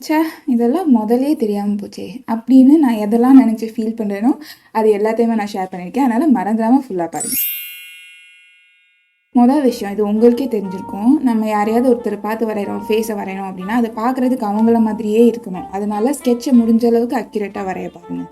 ச்சே இதெல்லாம் முதலே தெரியாமல் போச்சே அப்படின்னு நான் எதெல்லாம் நினச்சி ஃபீல் பண்ணுறேனோ அது எல்லாத்தையுமே நான் ஷேர் பண்ணியிருக்கேன். அதனால் மறந்துடாமல் ஃபுல்லாக பாருங்கள். மொதல் விஷயம், இது உங்களுக்கே தெரிஞ்சிருக்கும். நம்ம யாரையாவது ஒருத்தர் பார்த்து வரைகிறோம், ஃபேஸை வரையணும் அப்படின்னா அது பார்க்குறதுக்கு அவங்கள மாதிரியே இருக்கணும். அதனால ஸ்கெட்சை முடிஞ்ச அளவுக்கு அக்யூரேட்டாக வரைய பாருங்கள்.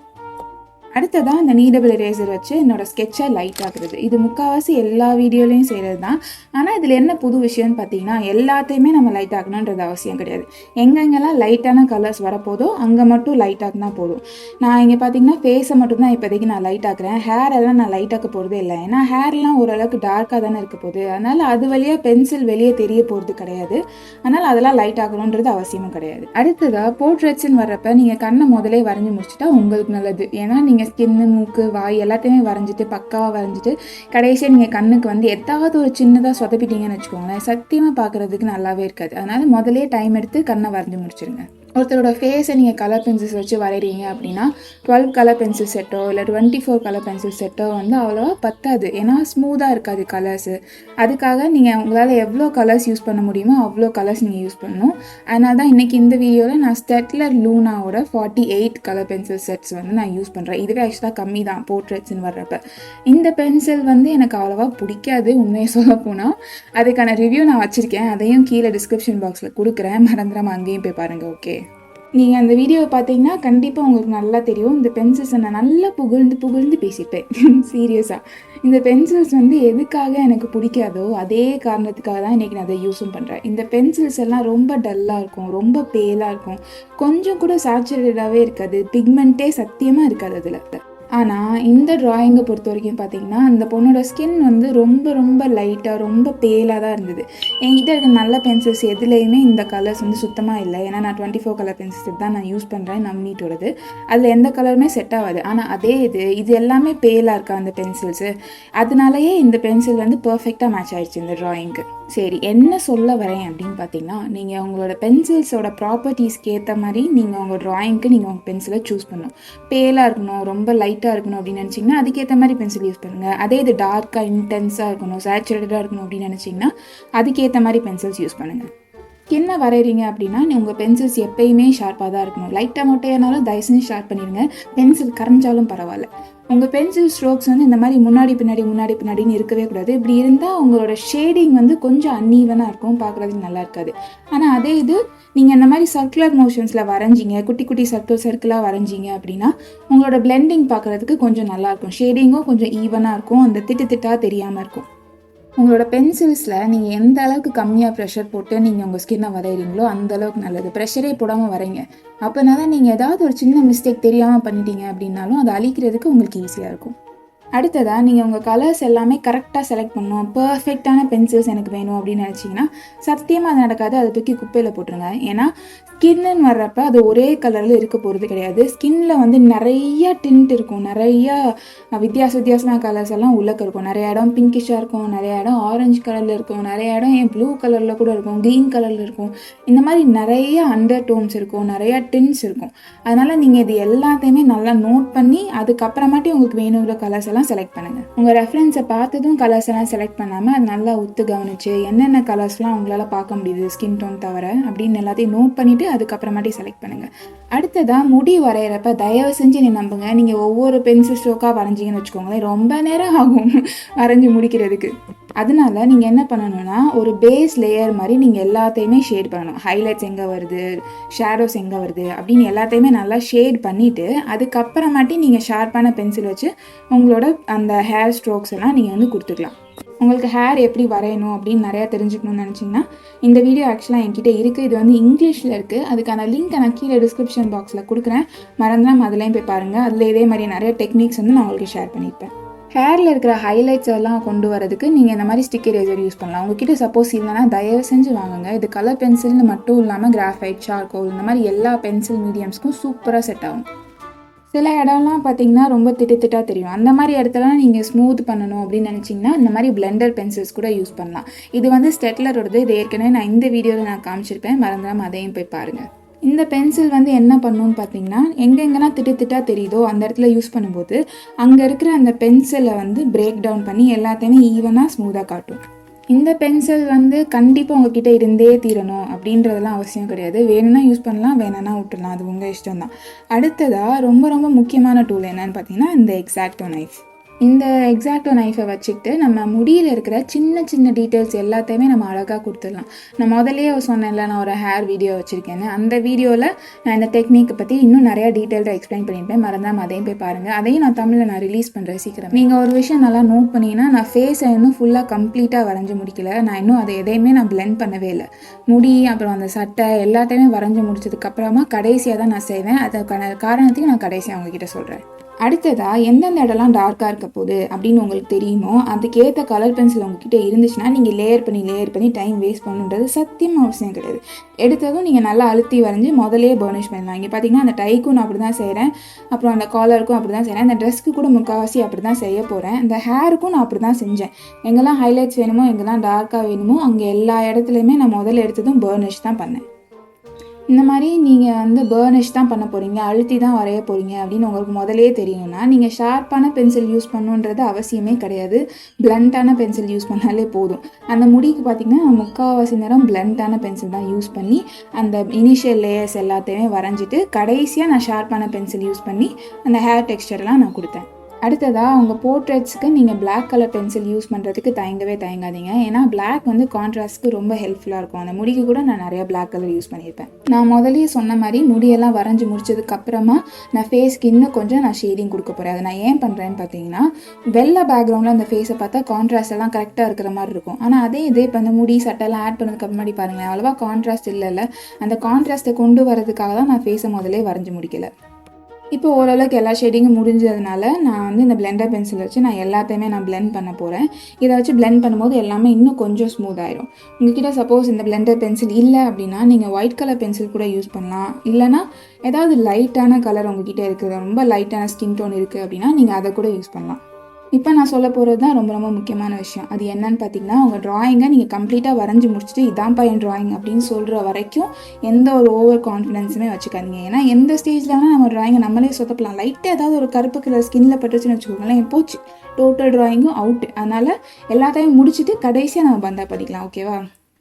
அடுத்ததான் இந்த நீடபிள் எரேசர் வச்சு என்னோடய ஸ்கெட்சை லைட் ஆகுறது. இது முக்கால்வாசி எல்லா வீடியோலையும் செய்கிறது தான். ஆனால் இதில் என்ன புது விஷயம்னு பார்த்தீங்கன்னா, எல்லாத்தையுமே நம்ம லைட் ஆகணுன்றது அவசியம் கிடையாது. எங்கெங்கெல்லாம் லைட்டான கலர்ஸ் வரப்போதோ அங்கே மட்டும் லைட் ஆகினா போதும். நான் இங்கே பார்த்தீங்கன்னா ஃபேஸை மட்டும்தான் இப்போதைக்கு நான் லைட் ஆக்குறேன். ஹேர் எல்லாம் நான் லைட் ஆக்க போகிறதே இல்லை. ஏன்னா ஹேர்லாம் ஓரளவுக்கு டார்க்காக தானே இருக்க போகுது. அதனால் அது வழியாக பென்சில் வெளியே தெரிய போகிறது கிடையாது. அதனால் அதெல்லாம் லைட் ஆகணுன்றது அவசியமும் கிடையாது. அடுத்ததாக போர்ட்ரேட்ஸ்ன்னு வர்றப்ப நீங்கள் கண்ணை முதலே வரைஞ்சி முடிச்சுட்டா உங்களுக்கு நல்லது. ஏன்னா நீங்கள் ஸ்கின்னு, மூக்கு, வாய் எல்லாத்தையுமே வரைஞ்சிட்டு பக்காவாக வரைஞ்சிட்டு கடைசியாக நீங்கள் கண்ணுக்கு வந்து எதாவது ஒரு சின்னதாக சொதப்பிட்டீங்கன்னு வச்சுக்கோங்களேன், சத்தியமாக பார்க்குறதுக்கு நல்லாவே இருக்காது. அதனால் முதலே டைம் எடுத்து கண்ணை வரைஞ்சி முடிச்சிருங்க. ஒருத்தரோட ஃபேஸை நீங்கள் கலர் பென்சில்ஸ் வச்சு வரைகிறீங்க அப்படின்னா 12 கலர் பென்சில் செட்டோ இல்லை 24 கலர் பென்சில் செட்டோ வந்து அவ்வளோவா பத்தாது. ஏன்னா ஸ்மூத்தாக இருக்காது கலர்ஸு. அதுக்காக நீங்கள் உங்களால் எவ்வளோ கலர்ஸ் யூஸ் பண்ண முடியுமோ அவ்வளோ கலர்ஸ் நீங்கள் யூஸ் பண்ணணும். அதனால தான் இன்றைக்கி இந்த வீடியோவில் நான் ஸ்டெட்லர் லூனாவோட 48 கலர் பென்சில் செட்ஸ் வந்து நான் யூஸ் பண்ணுறேன். இதுவே ஆக்சுவலாக கம்மி தான் போர்ட்ரேட்ஸ்ன்னு வர்றப்ப. இந்த பென்சில் வந்து எனக்கு அவ்வளோவா பிடிக்காது உண்மையை சொல்ல போனால். அதுக்கான ரிவ்யூ நான் வச்சுருக்கேன், அதையும் கீழே டிஸ்கிரிப்ஷன் பாக்ஸில் கொடுக்குறேன், மறந்துடாமல் அங்கேயும் போய் பாருங்கள். ஓகே, நீங்கள் அந்த வீடியோவை பார்த்தீங்கன்னா கண்டிப்பாக உங்களுக்கு நல்லா தெரியும். இந்த பென்சில்ஸை நான் நல்லா புகழ்ந்து பேசிப்பேன். சீரியஸாக இந்த பென்சில்ஸ் வந்து எதுக்காக எனக்கு பிடிக்காதோ அதே காரணத்துக்காக தான் இன்றைக்கி நான் அதை யூஸும் பண்ணுறேன். இந்த பென்சில்ஸ் எல்லாம் ரொம்ப டல்லாக இருக்கும், ரொம்ப பேலாக இருக்கும், கொஞ்சம் கூட சேச்சுரேட்டடாகவே இருக்காது, பிக்மெண்ட்டே சத்தியமாக இருக்காது அதில். ஆனால் இந்த ட்ராயிங்கை பொறுத்த வரைக்கும் பார்த்தீங்கன்னா அந்த பொண்ணோட ஸ்கின் வந்து ரொம்ப லைட்டாக ரொம்ப பேலாக தான் இருந்தது. என்கிட்ட இருக்க நல்ல பென்சில்ஸ் எதுலேயுமே இந்த கலர்ஸ் வந்து சுத்தமாக இல்லை. ஏன்னா நான் 24 கலர் பென்சில்ஸ் தான் நான் யூஸ் பண்ணுறேன், நவ்னீட்டோடது. அதில் எந்த கலருமே செட் ஆகாது. ஆனால் அதே இது எல்லாமே பேலாக இருக்கா அந்த பென்சில்ஸு. அதனாலேயே இந்த பென்சில் வந்து பர்ஃபெக்டாக மேட்ச் ஆகிடுச்சு இந்த ட்ராயிங்க்கு. சரி, என்ன சொல்ல வரேன் அப்படின்னு பார்த்தீங்கன்னா, நீங்கள் உங்களோட பென்சில்ஸோட ப்ராப்பர்ட்டிஸ்க்கு ஏற்ற மாதிரி நீங்கள் உங்கள் ட்ராயிங்க்கு நீங்கள் உங்கள் பென்சிலை சூஸ் பண்ணணும். பேலாக இருக்கணும், ரொம்ப லைட்டாக இருக்கணும் அப்படின்னு நினச்சிங்கன்னா அதுக்கேற்ற மாதிரி பென்சில் யூஸ் பண்ணுங்கள். அதே இது டார்க்காக இன்டென்ஸாக இருக்கணும், சேச்சுரேட்டடாக இருக்கணும் அப்படின்னு நினச்சிங்கன்னா அதுக்கேற்ற மாதிரி பென்சில்ஸ் யூஸ் பண்ணுங்கள். ஸ்கின்னை வரைகிறீங்க அப்படின்னா உங்கள் பென்சில்ஸ் எப்பயுமே ஷார்ப்பாக தான் இருக்கணும். லைட்டாக மொட்டையானாலும் தயவு செஞ்சு ஷார்ப் பண்ணிடுங்க. பென்சில் கரைஞ்சாலும் பரவாயில்ல. உங்கள் பென்சில் ஸ்ட்ரோக்ஸ் வந்து இந்த மாதிரி முன்னாடி பின்னாடின்னு இருக்கவே கூடாது. இப்படி இருந்தால் உங்களோட ஷேடிங் வந்து கொஞ்சம் அன்ஈவனாக இருக்கும், பார்க்குறதுக்கு நல்லா இருக்காது. ஆனால் அதே இது நீங்கள் இந்த மாதிரி சர்க்குலர் மோஷன்ஸில் வரைஞ்சிங்க, குட்டி சர்க்கிளாக வரைஞ்சிங்க அப்படின்னா உங்களோட பிளெண்டிங் பார்க்குறதுக்கு கொஞ்சம் நல்லாயிருக்கும். ஷேடிங்கும் கொஞ்சம் ஈவனாக இருக்கும், அந்த திட்டாக தெரியாமல் இருக்கும். உங்களோட பென்சில்ஸில் நீங்கள் எந்த அளவுக்கு கம்மியாக ப்ரெஷர் போட்டு நீங்கள் உங்கள் ஸ்கின்னை வரைகிறீங்களோ அந்தளவுக்கு நல்லது. ப்ரெஷரே போடாமல் வரைங்க. அப்போனா தான் நீங்கள் ஏதாவது ஒரு சின்ன மிஸ்டேக் தெரியாமல் பண்ணிட்டீங்க அப்படின்னாலும் அதை அழிக்கிறதுக்கு உங்களுக்கு ஈஸியாக இருக்கும். அடுத்ததாக நீங்கள் உங்கள் கலர்ஸ் எல்லாமே கரெக்டாக செலக்ட் பண்ணணும், பர்ஃபெக்டான பென்சில்ஸ் எனக்கு வேணும் அப்படின்னு நினச்சிங்கன்னா சத்தியமாக அது நடக்காது. அதை தூக்கி குப்பையில் போட்டுருங்க. ஏன்னா ஸ்கின்னு வர்றப்ப அது ஒரே கலரில் இருக்க போகிறது கிடையாது. ஸ்கின்னில் வந்து நிறையா டிண்ட் இருக்கும், நிறையா வித்தியாசமான கலர்ஸ் எல்லாம் உள்ளக்க இருக்கும். நிறைய இடம் பிங்கிஷாக இருக்கும், நிறைய இடம் ஆரஞ்சு கலரில் இருக்கும், நிறைய இடம் ப்ளூ கலரில் கூட இருக்கும், க்ரீன் கலரில் இருக்கும். இந்த மாதிரி நிறைய அண்டர் டோன்ஸ் இருக்கும், நிறையா டின்ஸ் இருக்கும். அதனால் நீங்கள் இது எல்லாத்தையுமே நல்லா நோட் பண்ணி அதுக்கப்புறமாட்டி உங்களுக்கு வேணுங்கிற கலர்ஸ் எல்லாம் செலக்ட் பண்ணுங்கள். உங்கள் ரெஃபரன்ஸை பார்த்ததும் கலர்ஸ் எல்லாம் செலக்ட் பண்ணாமல் அது நல்லா ஒத்து கவனிச்சு என்னென்ன கலர்ஸ்லாம் உங்களால் பார்க்க முடியுது ஸ்கின் டோன் தவிர அப்படின்னு எல்லாத்தையும் நோட் பண்ணிவிட்டு அதுக்கப்புறமாட்டி செலக்ட் பண்ணுங்கள். அடுத்ததாக முடி வரைகிறப்ப தயவு செஞ்சு நீ நம்புங்க, நீங்கள் ஒவ்வொரு பென்சில் ஸ்ட்ரோக்காக வரைஞ்சிங்கன்னு வச்சுக்கோங்களேன், ரொம்ப நேரம் ஆகும் வரைஞ்சி முடிக்கிறதுக்கு. அதனால நீங்கள் என்ன பண்ணணும்னா ஒரு பேஸ் லேயர் மாதிரி நீங்கள் எல்லாத்தையுமே ஷேட் பண்ணணும். ஹைலைட்ஸ் எங்கே வருது, ஷேடோஸ் எங்கே வருது அப்படின்னு எல்லாத்தையுமே நல்லா ஷேட் பண்ணிவிட்டு அதுக்கப்புறமாட்டி நீங்கள் ஷார்ப்பான பென்சில் வச்சு உங்களோட அந்த ஹேர் ஸ்ட்ரோக்ஸ் எல்லாம் நீங்கள் வந்து கொடுத்துக்கலாம். உங்களுக்கு ஹேர் எப்படி வரையணும் அப்படின்னு நிறையா தெரிஞ்சுக்கணும்னு நினச்சிங்கன்னா இந்த வீடியோ ஆக்சுவலாக என்கிட்ட இருக்குது. இது வந்து இங்கிலீஷில் இருக்குது. அதுக்கான லிங்க் நான் கீழே டிஸ்கிரிப்ஷன் பாக்ஸில் கொடுக்குறேன், மறந்துடாமல் அதுலேயும் போய் பாருங்கள். அதில் இதே மாதிரி நிறைய டெக்னிக்ஸ் வந்து நான் உங்களுக்கு ஷேர் பண்ணியிருப்பேன். ஹேரில் இருக்கிற ஹைலைட்ஸ் எல்லாம் கொண்டு வரதுக்கு நீங்கள் இந்த மாதிரி ஸ்டிக்கர் எரேசர் யூஸ் பண்ணலாம். உங்ககிட்ட சப்போஸ் இல்லைனா தயவு செஞ்சு வாங்குங்க. இது கலர் பென்சில்னு மட்டும் இல்லாமல் கிராஃபைட், சார்கோல் இந்த மாதிரி எல்லா பென்சில் மீடியம்ஸ்க்கும் சூப்பராக செட் ஆகும். சில இடம்லாம் பார்த்தீங்கன்னா ரொம்ப திட்டாக தெரியும். அந்த மாதிரி இடத்துலாம் நீங்கள் ஸ்மூத் பண்ணணும் அப்படின்னு நினச்சிங்கன்னா இந்த மாதிரி பிளெண்டர் பென்சில்ஸ் கூட யூஸ் பண்ணலாம். இது வந்து ஸ்டெட்லரோடது. இது ஏற்கனவே நான் இந்த வீடியோவில் நான் காமிச்சிருப்பேன், மறந்துடாமல் அதையும் போய் பாருங்கள். இந்த பென்சில் வந்து என்ன பண்ணுன்னு பார்த்தீங்கன்னா எங்கெங்கெல்லாம் திட்டாக தெரியுதோ அந்த இடத்துல யூஸ் பண்ணும்போது அங்கே இருக்கிற அந்த பென்சிலை வந்து பிரேக் டவுன் பண்ணி எல்லாத்தையுமே ஈவனாக ஸ்மூத்தாக காட்டும். இந்த பென்சில் வந்து கண்டிப்பாக உங்ககிட்ட இருந்தே தீரணும் அப்படின்றதெல்லாம் அவசியம் கிடையாது. வேணும்னா யூஸ் பண்ணலாம், வேணும்னா விட்டுடலாம், அது உங்கள் இஷ்டம் தான். அடுத்ததாக ரொம்ப ரொம்ப முக்கியமான டூல் என்னன்னு பார்த்தீங்கன்னா இந்த எக்ஸாக்டோ நைஃப். இந்த எக்ஸாக்டோ நைஃபை வச்சுக்கிட்டு நம்ம முடியில் இருக்கிற சின்ன சின்ன டீட்டெயில்ஸ் எல்லாத்தையுமே நம்ம அழகாக கொடுத்துடலாம். நான் முதலே சொன்னேன்ல, நான் ஒரு ஹேர் வீடியோ வச்சுருக்கேன்னு. அந்த வீடியோவில் நான் இந்த டெக்னிக்கை பற்றி இன்னும் நிறையா டீட்டெயில்டாக எக்ஸ்பிளைன் பண்ணியிருப்பேன். மறந்தாமல் அதையும் போய் பாருங்கள். அதையும் நான் தமிழில் நான் ரிலீஸ் பண்ணுறேன் சீக்கிரம். நீங்கள் ஒரு விஷயம் நல்லா நோட் பண்ணிங்கன்னா, நான் ஃபேஸை இன்னும் ஃபுல்லாக கம்ப்ளீட்டாக வரைஞ்சி முடிக்கல. நான் இன்னும் அதை எதையுமே நான் பிளெண்ட் பண்ணவே இல்லை. முடி அப்புறம் அந்த சட்டை எல்லாத்தையுமே வரைஞ்சி முடிச்சதுக்கப்புறமா கடைசியாக தான் நான் செய்வேன். அதுக்கான காரணத்தையும் நான் கடைசியாக அவங்கக்கிட்ட சொல்கிறேன். அடுத்ததாக எந்தெந்த இடம்லாம் டார்க்காக இருக்க போகுது அப்படின்னு உங்களுக்கு தெரியுமோ அதுக்கேற்ற கலர் பென்சில் உங்ககிட்ட இருந்துச்சுன்னா நீங்கள் லேயர் பண்ணி டைம் வேஸ்ட் பண்ணுன்றது சத்தியமாக அவசியம் கிடையாது. எடுத்ததும் நீங்கள் நல்லா அழுத்தி வரைஞ்சி முதலே பர்னிஷ் பண்ணலாம். இங்கே பார்த்தீங்கன்னா அந்த டைக்கும் நான் அப்படி தான் செய்கிறேன், அப்புறம் அந்த காலருக்கும் அப்படி தான் செய்கிறேன், இந்த ட்ரெஸ்க்கு கூட முக்கால்வாசி அப்படி தான் செய்ய போகிறேன். இந்த ஹேருக்கும் நான் அப்படி தான் செஞ்சேன். எங்கெல்லாம் ஹைலைட்ஸ் வேணுமோ எங்கெல்லாம் டார்க்காக வேணுமோ அங்கே எல்லா இடத்துலையுமே நான் முதல்ல எடுத்ததும் பர்னிஷ் தான் பண்ணேன். இந்த மாதிரி நீங்கள் வந்து பர்னிஷ் தான் பண்ண போகிறீங்க, அழுத்தி தான் வரைய போகிறீங்க அப்படின்னு உங்களுக்கு முதலே தெரியும்னா நீங்கள் ஷார்ப்பான பென்சில் யூஸ் பண்ணுன்றது அவசியமே கிடையாது. பிளண்ட்டான பென்சில் யூஸ் பண்ணாலே போதும். அந்த முடிக்கு பார்த்திங்கன்னா முக்கால்வாசி நேரம் பிளண்ட்டான பென்சில் தான் யூஸ் பண்ணி அந்த இனிஷியல் லேயர்ஸ் எல்லாத்தையுமே வரைஞ்சிட்டு கடைசியாக நான் ஷார்ப்பான பென்சில் யூஸ் பண்ணி அந்த ஹேர் டெக்ஸ்சர்லாம் நான் கொடுத்தேன். அடுத்ததாக உங்கள் போர்ட்ரேட்ஸுக்கு நீங்கள் பிளாக் கலர் பென்சில் யூஸ் பண்ணுறதுக்கு தயங்காதீங்க. ஏன்னா பிளாக் வந்து கான்ட்ராஸ்ட்க்கு ரொம்ப ஹெல்ப்ஃபுல்லாக இருக்கும். அந்த முடிக்கு கூட நான் நிறையா பிளாக் கலர் யூஸ் பண்ணியிருப்பேன். நான் முதலே சொன்ன மாதிரி முடியெல்லாம் வரைஞ்சி முடிச்சதுக்கப்புறமா நான் ஃபேஸ்க்கு இன்னும் கொஞ்சம் நான் ஷேடிங் கொடுக்க போகிறேன். அதை நான் ஏன் பண்ணுறேன்னு பார்த்தீங்கன்னா, வெள்ளை பேக்ரவுண்டில் அந்த ஃபேஸை பார்த்தா கான்ட்ராஸ்ட் எல்லாம் கரெக்டாக இருக்கிற மாதிரி இருக்கும். ஆனால் அதே இப்போ அந்த முடி சட்டெல்லாம் ஆட் பண்ணதுக்கு அப்புறமாடி பாருங்களேன், அவ்வளோவா கான்ட்ராஸ்ட் இல்லைல்ல. அந்த கான்ட்ராஸ்ட்டை கொண்டு வரதுக்காக தான் நான் ஃபேஸை முதலே வரைஞ்சி முடிக்கலை. இப்போ ஓரளவுக்கு எல்லா ஷேடிங்கும் முடிஞ்சதுனால நான் வந்து இந்த பிளெண்டர் பென்சில் வச்சு நான் எல்லாத்தையுமே நான் பிளெண்ட் பண்ண போகிறேன். இதை வச்சு பிளெண்ட் பண்ணும்போது எல்லாமே இன்னும் கொஞ்சம் ஸ்மூத் ஆயிடும். உங்ககிட்ட சப்போஸ் இந்த பிளெண்டர் பென்சில் இல்லை அப்படின்னா நீங்கள் ஒயிட் கலர் பென்சில் கூட யூஸ் பண்ணலாம். இல்லைனா ஏதாவது லைட்டான கலர் உங்ககிட்ட இருக்குது, ரொம்ப லைட்டான ஸ்கின் டோன் இருக்குது அப்படின்னா நீங்கள் அதை கூட யூஸ் பண்ணலாம். இப்போ நான் சொல்ல போகிறது தான் ரொம்ப ரொம்ப முக்கியமான விஷயம். அது என்னன்னு பார்த்தீங்கன்னா, உங்கள் ட்ராயிங்கை நீங்கள் கம்ப்ளீட்டாக வரைஞ்சி முடிச்சுட்டு இதான்ப்பா என் ட்ராயிங் அப்படின்னு சொல்கிற வரைக்கும் எந்த ஒரு ஓவர் கான்ஃபிடென்ஸுமே வச்சுக்காதீங்க. ஏன்னா எந்த ஸ்டேஜில் வேணால் நம்ம ட்ராயிங்கை நம்மளே சொத்தப்பலாம். லைட்டாக ஏதாவது ஒரு கருப்பு கலர் ஸ்கின்னில் பட்டுச்சுன்னு வச்சுக்கோங்களேன், போச்சு, டோட்டல் ட்ராயிங்கும் அவுட்டு. அதனால் எல்லாத்தையும் முடிச்சுட்டு கடைசியாக நம்ம பந்தா படிக்கலாம். ஓகேவா?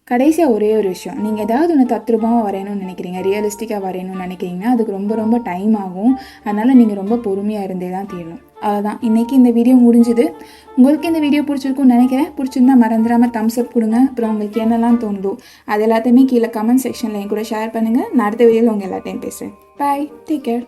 கடைசியாக ஒரே ஒரு விஷயம், நீங்கள் ஏதாவது ஒன்று தத்ரூபமாக வரையணும்னு நினைக்கிறீங்க, ரியலிஸ்டிக்காக வரையணும்னு நினைக்கிறீங்கன்னா அதுக்கு ரொம்ப ரொம்ப டைம் ஆகும். அதனால் நீங்கள் ரொம்ப பொறுமையாக இருந்தே தான் தீரணும். அவ்வளோதான், இன்றைக்கி இந்த வீடியோ முடிஞ்சுது. உங்களுக்கு இந்த வீடியோ பிடிச்சிருக்குன்னு நினைக்கிறேன். பிடிச்சிருந்தா மறந்துடாமல் தம்ஸ் அப் கொடுங்க. அப்புறம் உங்களுக்கு என்னெல்லாம் தோணுதோ அது எல்லாத்தையுமே கீழே கமெண்ட் செக்ஷனில் என் கூட ஷேர் பண்ணுங்கள். நான் அடுத்த வீடியோவில் உங்கள் எல்லாத்தையும் பேசுகிறேன். பாய், டேக் கேர்.